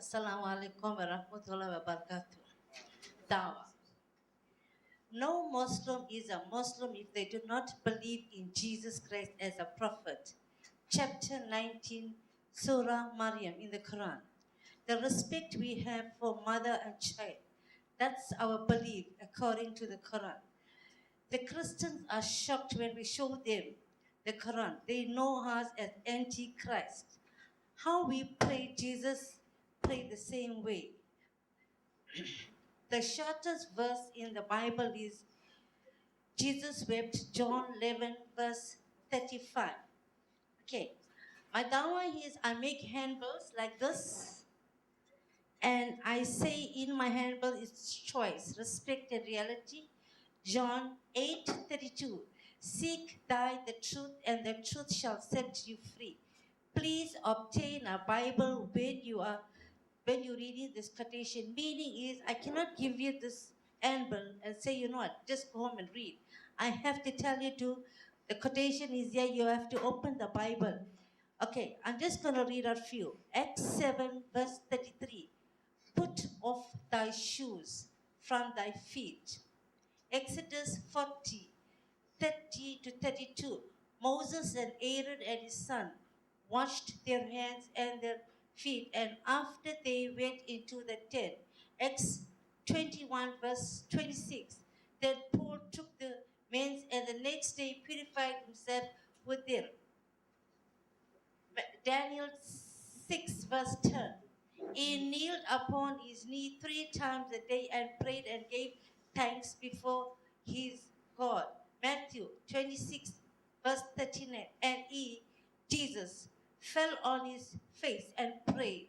Assalamu alaikum wa rahmatullahi wa barakatuh. Dawah. No Muslim is a Muslim if they do not believe in Jesus Christ as a prophet. Chapter 19, Surah Maryam in the Quran. The respect we have for mother and child, that's our belief according to the Quran. The Christians are shocked when we show them the Quran. They know us as antichrist. How we pray Jesus pray the same way. The shortest verse in the Bible is Jesus wept, John 11, verse 35. Okay, my dawah is I make handbills like this, and I say in my handbill is choice, respect and reality. John 8:32. Seek thy the truth, and the truth shall set you free. Please obtain a Bible when you're reading this quotation. Meaning is I cannot give you this handbill and say, you know what, just go home and read. I have to tell you to the quotation is here, you have to open the Bible. Okay, I'm just gonna read a few. Acts 7, verse 33. Put off thy shoes from thy feet. Exodus 40, 30 to 32. Moses and Aaron and his son washed their hands and their feet, and after they went into the tent. Acts 21, verse 26. Then Paul took the men's and the next day purified himself with them. Daniel 6, verse 10. He kneeled upon his knee 3 times a day and prayed and gave thanks before his God. Matthew 26, verse 39. And he, Jesus, fell on his face and prayed.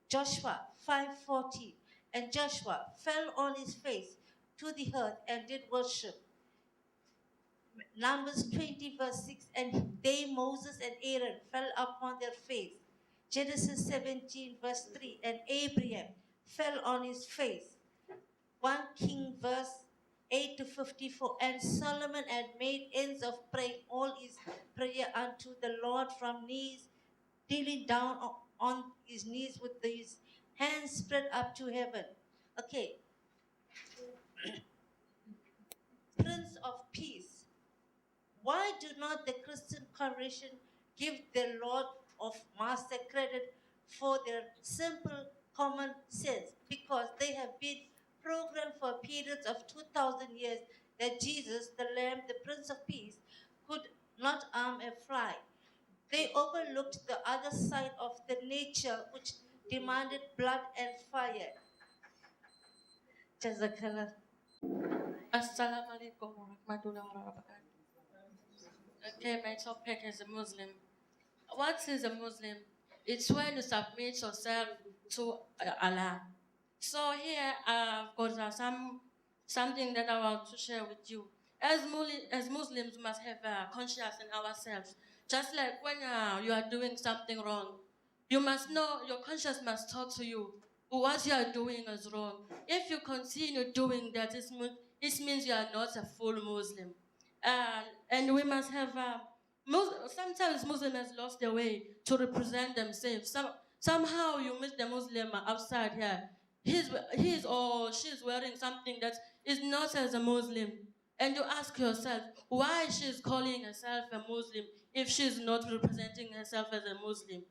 Joshua 5:14. And Joshua fell on his face to the earth and did worship. Numbers 20, verse 6. And they, Moses and Aaron, fell upon their face. Genesis 17, verse 3. And Abraham fell on his face. 1 King, verse 8 to 54. And Solomon had made ends of praying all his prayer unto the Lord from knees, kneeling down on his knees with his hands spread up to heaven. Okay. Prince of Peace. Why do not the Christian congregation give the Lord of Master credit for their simple common sense? Because they have been programmed for periods of 2,000 years that Jesus, the Lamb, the Prince of Peace, could not harm a fly. They overlooked the other side of the nature which demanded blood and fire. Jazakallah. Assalamu alaikum wa rahmatullahi wa barakatuh. Okay, my topic is a Muslim. What is a Muslim? It's when you submit yourself to Allah. So here I've got something that I want to share with you. As Muslims, we must have conscience in ourselves. Just like when you are doing something wrong, you must know, your conscience must talk to you. What you are doing is wrong. If you continue doing that, it means you are not a full Muslim. And we must have, sometimes Muslims have lost their way to represent themselves. Somehow you meet the Muslim outside here. He's or she's wearing something that is not as a Muslim. And you ask yourself, why she's calling herself a Muslim if she's not representing herself as a Muslim?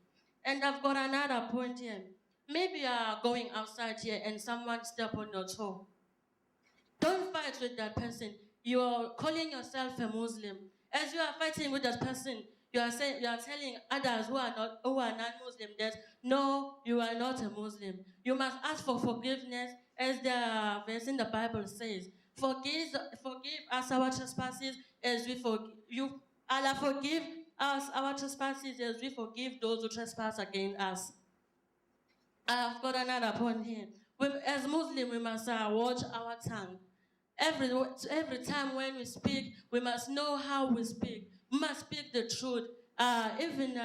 And I've got another point here. Maybe you are going outside here and someone step on your toe. Don't fight with that person. You are calling yourself a Muslim. As you are fighting with that person, you are telling others who are non-Muslim that no, you are not a Muslim. You must ask for forgiveness, as the verse in the Bible says. Forgive us our trespasses as we forgive you. Allah forgive us our trespasses as we forgive those who trespass against us. I've got another point here. As Muslims, we must watch our tongue. Every time when we speak, we must know how we speak. We must speak the truth. Even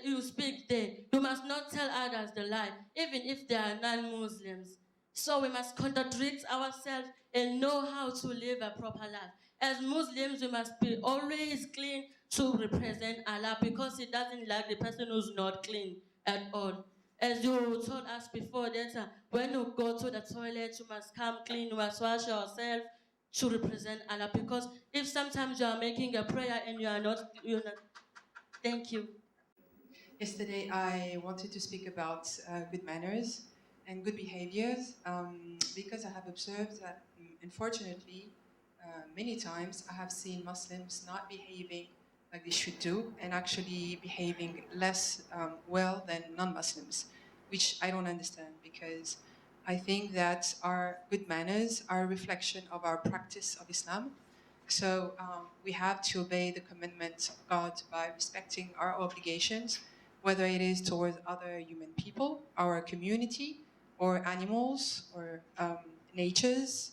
you speak there, you must not tell others the lie, even if they are non-Muslims. So we must contradict ourselves and know how to live a proper life. As Muslims, we must be always clean to represent Allah, because He doesn't like the person who's not clean at all. As you told us before, that when you go to the toilet, you must come clean, you must wash yourself to represent Allah. Because if sometimes you are making a prayer and you're not. Thank you. Yesterday, I wanted to speak about good manners and good behaviors because I have observed that, unfortunately, many times I have seen Muslims not behaving like they should do and actually behaving less well than non-Muslims, which I don't understand because I think that our good manners are a reflection of our practice of Islam. So we have to obey the commandments of God by respecting our obligations, whether it is towards other human people, our community, or animals, or natures,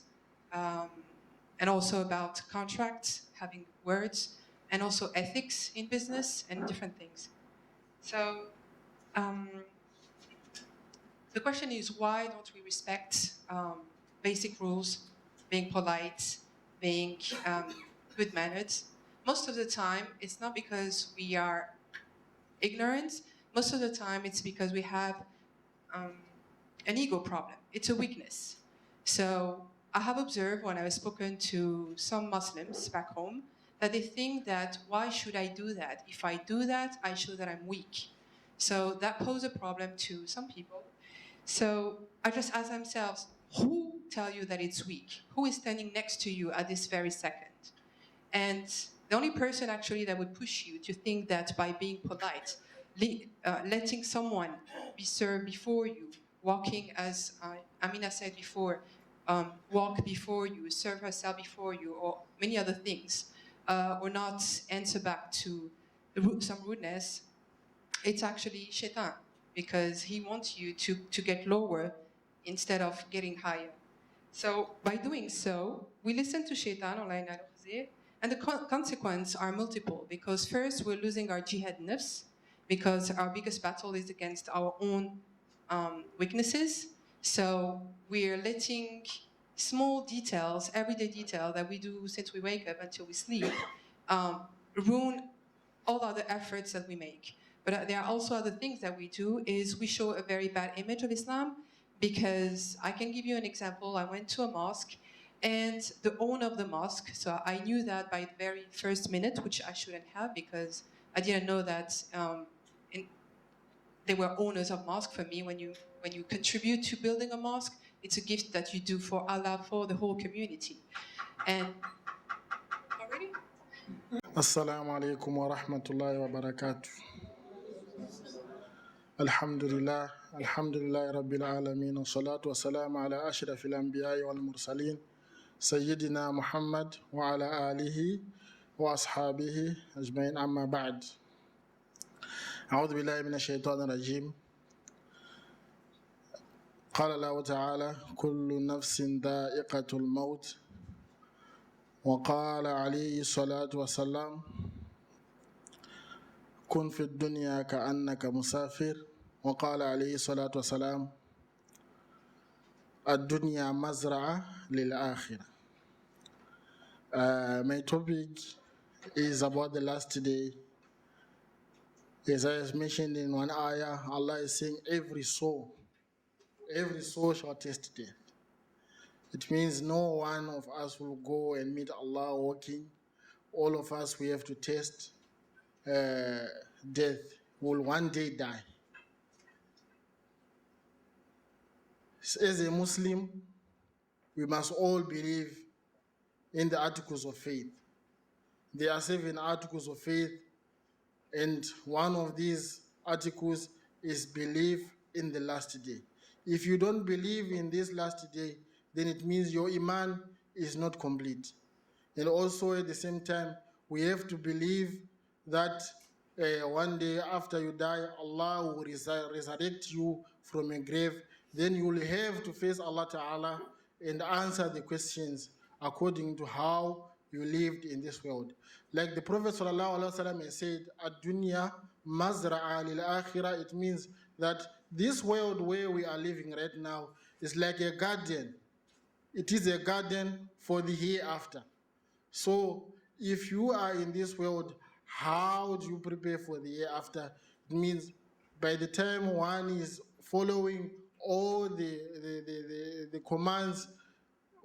and also about contracts, having words, and also ethics in business and different things. So the question is, why don't we respect basic rules, being polite, being good mannered? Most of the time, it's not because we are ignorant. Most of the time, it's because we have an ego problem. It's a weakness. So I have observed when I've spoken to some Muslims back home that they think that, why should I do that? If I do that, I show that I'm weak. So that poses a problem to some people. So I just ask themselves, who tell you that it's weak? Who is standing next to you at this very second? And the only person actually that would push you to think that by being polite, letting someone be served before you, walking as Amina said before, walk before you, serve herself before you, or many other things, or not answer back to some rudeness, it's actually shaitan, because he wants you to get lower instead of getting higher. So by doing so, we listen to shaitan, and the consequences are multiple, because first we're losing our jihad nafs, because our biggest battle is against our own weaknesses. So we're letting small details, everyday detail that we do since we wake up until we sleep, ruin all other efforts that we make. But there are also other things that we do, is we show a very bad image of Islam, because I can give you an example. I went to a mosque, and the owner of the mosque, so I knew that by the very first minute, which I shouldn't have, because I didn't know that they were owners of mosque. For me, when you contribute to building a mosque, it's a gift that you do for Allah, for the whole community. And already? Assalamu alaikum wa rahmatullahi wa barakatuh. Alhamdulillah Rabbil Alameen, wa salatu wa salamu ala ashrafil anbiya'i wal mursaleen, Sayyidina Muhammad wa ala alihi wa ashabihi ajma'in, amma ba'd. A'udhu billahi minash shaitanir rajim. Qala Allahu ta'ala, kullu nafsin dha'iqatul maut. وقال عليه الصلاة والسلام كن في الدنيا كأنك مسافر. وقال عليه الصلاة والسلام الدنيا مزرعة للآخرة. My topic is about the last day. As I was mentioned in one ayah, Allah is saying every soul shall taste death. It means no one of us will go and meet Allah walking. All of us, we have to taste death. We will one day die. As a Muslim, we must all believe in the articles of faith. There are 7 articles of faith, and one of these articles is belief in the last day. If you don't believe in this last day, then it means your iman is not complete. And also at the same time, we have to believe that one day after you die, Allah will resurrect you from a grave. Then you will have to face Allah Ta'ala and answer the questions according to how you lived in this world. Like the Prophet ﷺ has said, Ad-dunya mazra'a lil-akhirah. It means that this world where we are living right now is like a garden. It is a garden for the hereafter. So if you are in this world, how do you prepare for the hereafter? It means by the time one is following all the commands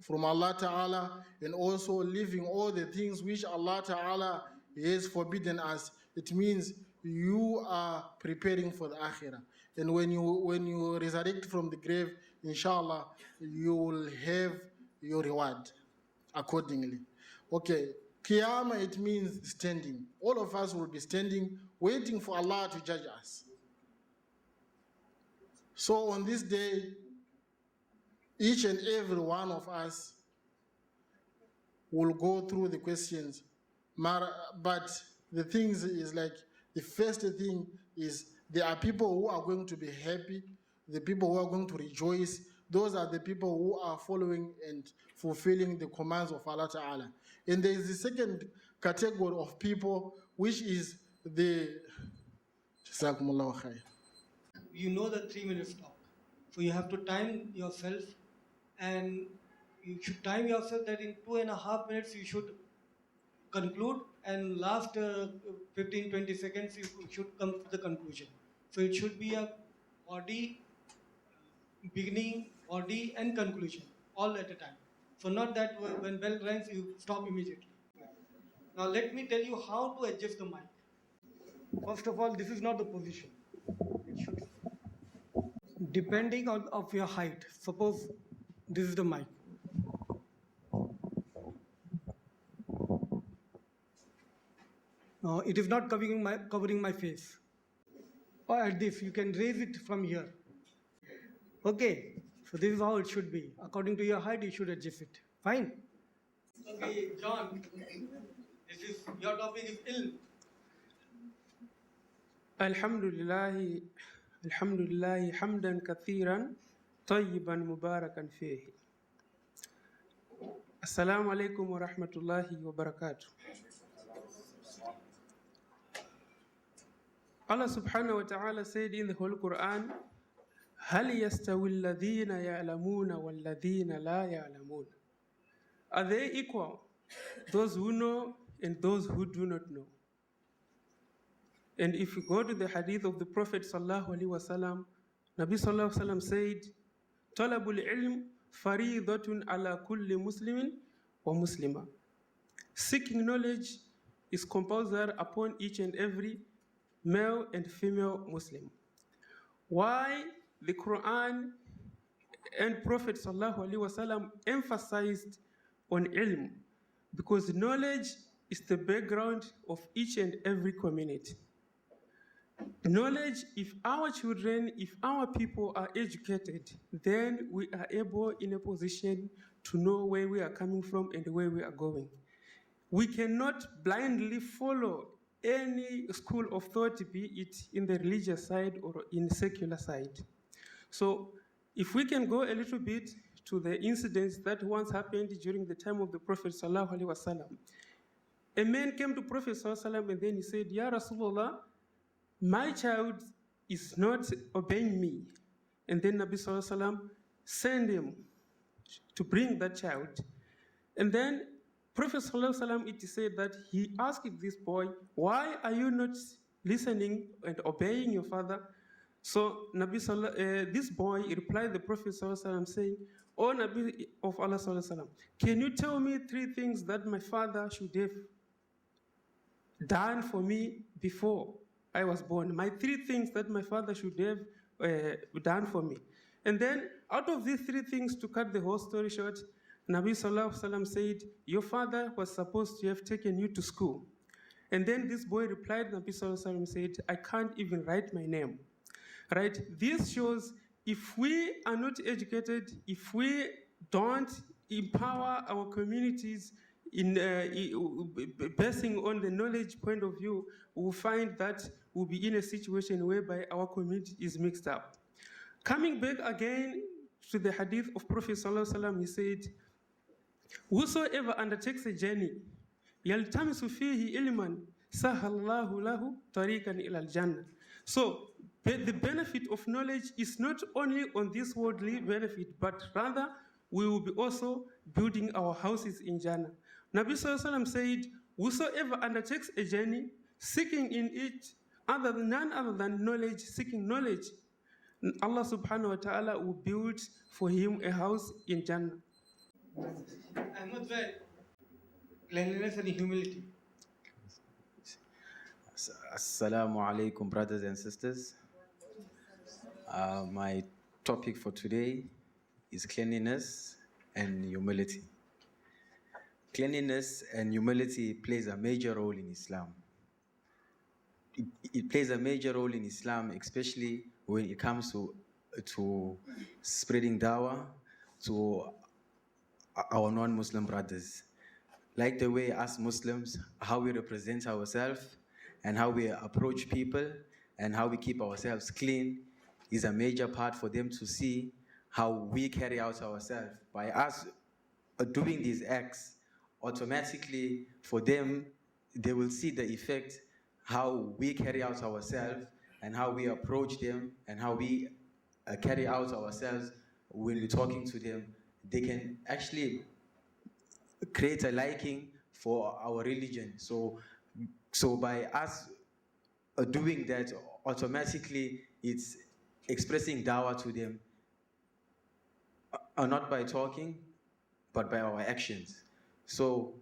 from Allah Ta'ala, and also leaving all the things which Allah Ta'ala has forbidden us. It means you are preparing for the Akhirah. And when you resurrect from the grave, inshallah, you will have your reward accordingly. Okay, Qiyamah, it means standing. All of us will be standing, waiting for Allah to judge us. So on this day, each and every one of us will go through the questions. But the things is like, the first thing is there are people who are going to be happy, the people who are going to rejoice. Those are the people who are following and fulfilling the commands of Allah Ta'ala. And there is the second category of people, which is the Jazakumullahu khair. You know the 3 minutes talk. So you have to time yourself, and you should time yourself that in 2.5 minutes you should conclude, and last 15-20 seconds you should come to the conclusion. So it should be a body, beginning, body and conclusion all at a time. So not that when bell rings you stop immediately. Now let me tell you how to adjust the mic. First of all, this is not the position. It should, depending on of your height. Suppose this is the mic. It is not covering my face. Or at this, you can raise it from here. Okay, so this is how it should be. According to your height, you should adjust it. Fine. Okay, John, this is your topic is ilm. Alhamdulillah hamdan kathiran tayyiban mubarakan fihi. Assalamu alaikum wa rahmatullahi wa barakatuh. Allah subhanahu wa ta'ala said in the whole Quran, هَلْ يَسْتَوِي الَّذِينَ يَعْلَمُونَ وَالَّذِينَ لَا يَعْلَمُونَ. Are they equal? Those who know and those who do not know. And if you go to the hadith of the Prophet sallallahu alaihi wasallam, Nabi sallallahu alaihi wasallam said, "Talabul ilm faridatun ala kulli muslimin wa muslima." Seeking knowledge is compulsory upon each and every male and female Muslim. Why the Quran and Prophet sallallahu alaihi wasallam emphasized on ilm? Because knowledge is the background of each and every community. Knowledge, if our children, if our people are educated, then we are able in a position to know where we are coming from and where we are going. We cannot blindly follow any school of thought, be it in the religious side or in the secular side. So if we can go a little bit to the incidents that once happened during the time of the Prophet sallallahu alaihi wasallam. A man came to Prophet sallallahu alaihi wasallam and then he said, "Ya Rasulullah, my child is not obeying me." And then Nabi sallallahu alaihi wasallam sent him to bring that child. And then Prophet sallallahu alaihi wasallam, it is said that he asked this boy, "Why are you not listening and obeying your father?" So this boy replied the Prophet sallallahu alaihi wasallam saying, "O Nabi of Allah sallallahu alaihi wasallam, can you tell me 3 things that my father should have done for me before I was born? My 3 things that my father should have done for me." And then out of these 3 things, to cut the whole story short, Nabi sallallahu alaihi wasallam said, "Your father was supposed to have taken you to school." And then this boy replied, Nabi sallallahu alaihi wasallam said, "I can't even write my name." Right? This shows if we are not educated, if we don't empower our communities in basing on the knowledge point of view, we'll find that we'll be in a situation whereby our community is mixed up. Coming back again to the hadith of Prophet sallallahu alaihi wasallam, he said, "Whosoever undertakes a journey, yaltamisu fihi ilman, sahallahu lahu tariqan ila al-jannah." So the benefit of knowledge is not only on this worldly benefit, but rather we will be also building our houses in Jannah. Nabi sallallahu alaihi wasallam said, "Whosoever undertakes a journey, seeking in it none other than knowledge, seeking knowledge." Allah subhanahu wa ta'ala will build for him a house in Jannah. Ahmed, cleanliness and humility. Assalamu alaikum, brothers and sisters. My topic for today is cleanliness and humility. Cleanliness and humility plays a major role in Islam. It plays a major role in Islam, especially when it comes to spreading dawah to our non-Muslim brothers. Like the way us Muslims, how we represent ourselves and how we approach people and how we keep ourselves clean is a major part for them to see how we carry out ourselves. By us doing these acts, automatically for them, they will see the effect, how we carry out ourselves and how we approach them and how we carry out ourselves when we're talking to them. They can actually create a liking for our religion. So by us doing that, automatically it's expressing dawah to them, not by talking, but by our actions. So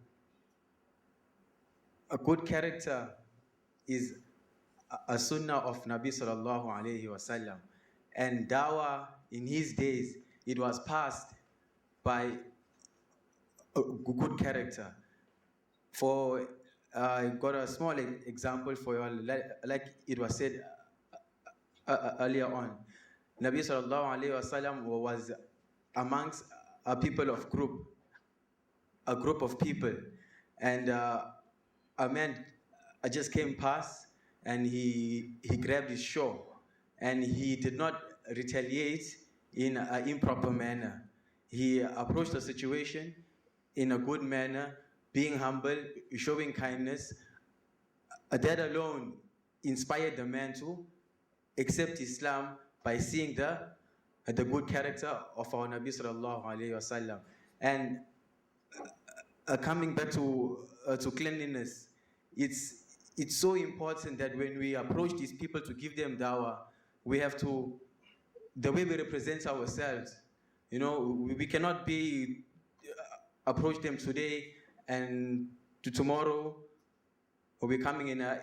a good character is a sunnah of Nabi sallallahu alayhi wasallam. And dawah in his days, it was passed by a good character. For I got a small example for you all, like it was said earlier on. Nabi sallallahu alayhi wasallam was amongst a group of people, and a man just came past and he grabbed his shawl and he did not retaliate in an improper manner. He approached the situation in a good manner, being humble, showing kindness. That alone inspired the man to accept Islam by seeing the good character of our Nabi sallallahu alayhi wasallam. And coming back to cleanliness, it's so important that when we approach these people to give them dawah, we have to, the way we represent ourselves, you know, we cannot be approach them today and to tomorrow we're coming in a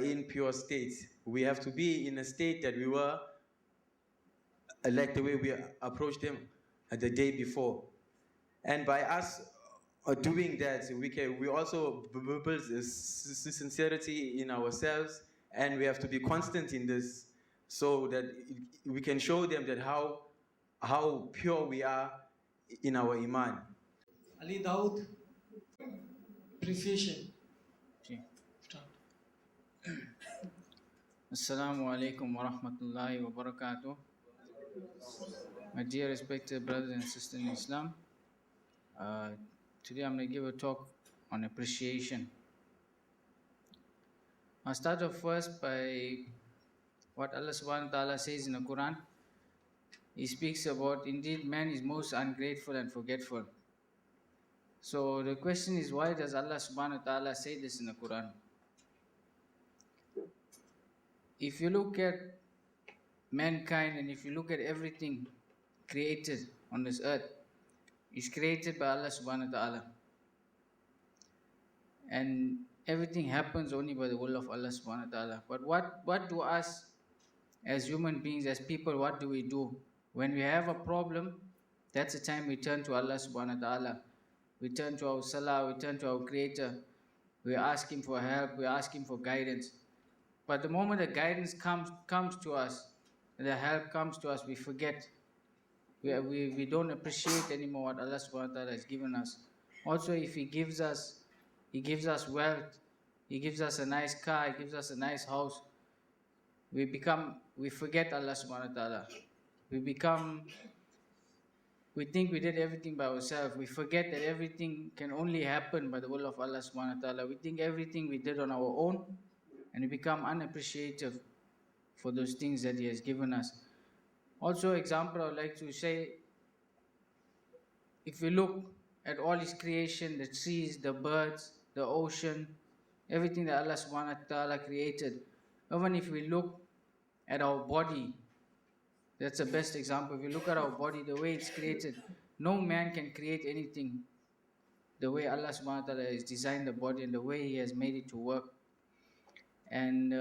impure state. We have to be in a state that we were like the way we approached them the day before. And by us doing that, we also build sincerity in ourselves, and we have to be constant in this so that we can show them that how pure we are in our iman. Ali Daud, appreciation. Start. Assalamu alaikum wa rahmatullahi wa barakatuh. My dear respected brothers and sisters in Islam, today I'm going to give a talk on appreciation. I'll start off first by what Allah subhanahu wa ta'ala says in the Quran. He speaks about, indeed, man is most ungrateful and forgetful. So the question is, why does Allah subhanahu wa ta'ala say this in the Quran? If you look at mankind and if you look at everything created on this earth, it's created by Allah subhanahu wa ta'ala. And everything happens only by the will of Allah subhanahu wa ta'ala. But what do us as human beings, as people, what do we do? When we have a problem, that's the time we turn to Allah subhanahu wa ta'ala. We turn to our salah, we turn to our creator. We ask him for help, we ask him for guidance. But the moment the guidance comes to us, the help comes to us, we forget. We don't appreciate anymore what Allah subhanahu wa ta'ala has given us. Also, if He gives us wealth, He gives us a nice car, He gives us a nice house, we forget Allah subhanahu wa ta'ala. We think we did everything by ourselves. We forget that everything can only happen by the will of Allah subhanahu wa ta'ala. We think everything we did on our own, and we become unappreciative for those things that He has given us. Also, example I would like to say, if we look at all His creation, the trees, the birds, the ocean, everything that Allah subhanahu wa ta'ala created, even if we look at our body, That's the best example. If you look at our body, the way it's created, no man can create anything the way Allah subhanahu wa ta'ala has designed the body and the way He has made it to work. And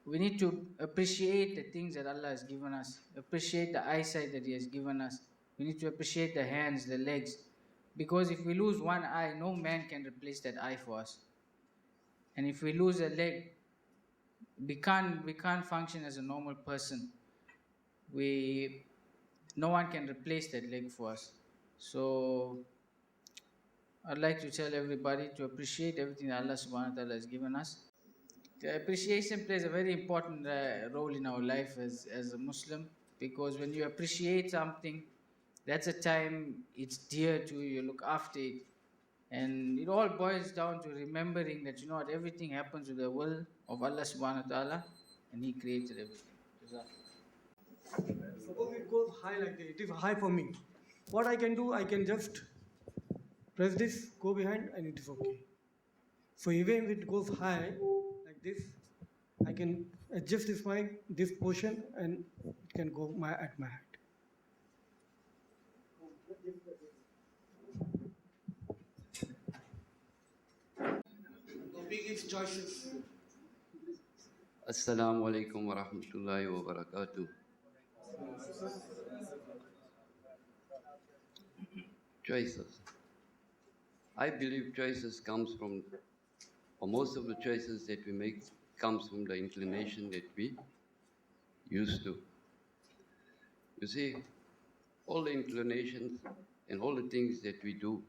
we need to appreciate the things that Allah has given us, appreciate the eyesight that He has given us. We need to appreciate the hands, the legs. Because if we lose one eye, no man can replace that eye for us. And if we lose a leg, we can't function as a normal person. No one can replace that leg for us. So I'd like to tell everybody to appreciate everything that Allah subhanahu wa ta'ala has given us. The appreciation plays a very important role in our life as a Muslim, because when you appreciate something, that's a time it's dear to you, you look after it. And it all boils down to remembering that, you know what, everything happens with the will of Allah subhanahu wa ta'ala, and He created everything. Suppose it goes high like this, it is high for me. What I can do, I can just press this, go behind, and it is okay. So even if it goes high like this, I can adjust this portion, and it can go at my height. Topic is choices. Assalamu alaikum wa rahmatullahi wa barakatuh. Choices. I believe choices comes from, or most of the choices that we make comes from the inclination that we used to. You see, all the inclinations and all the things that we do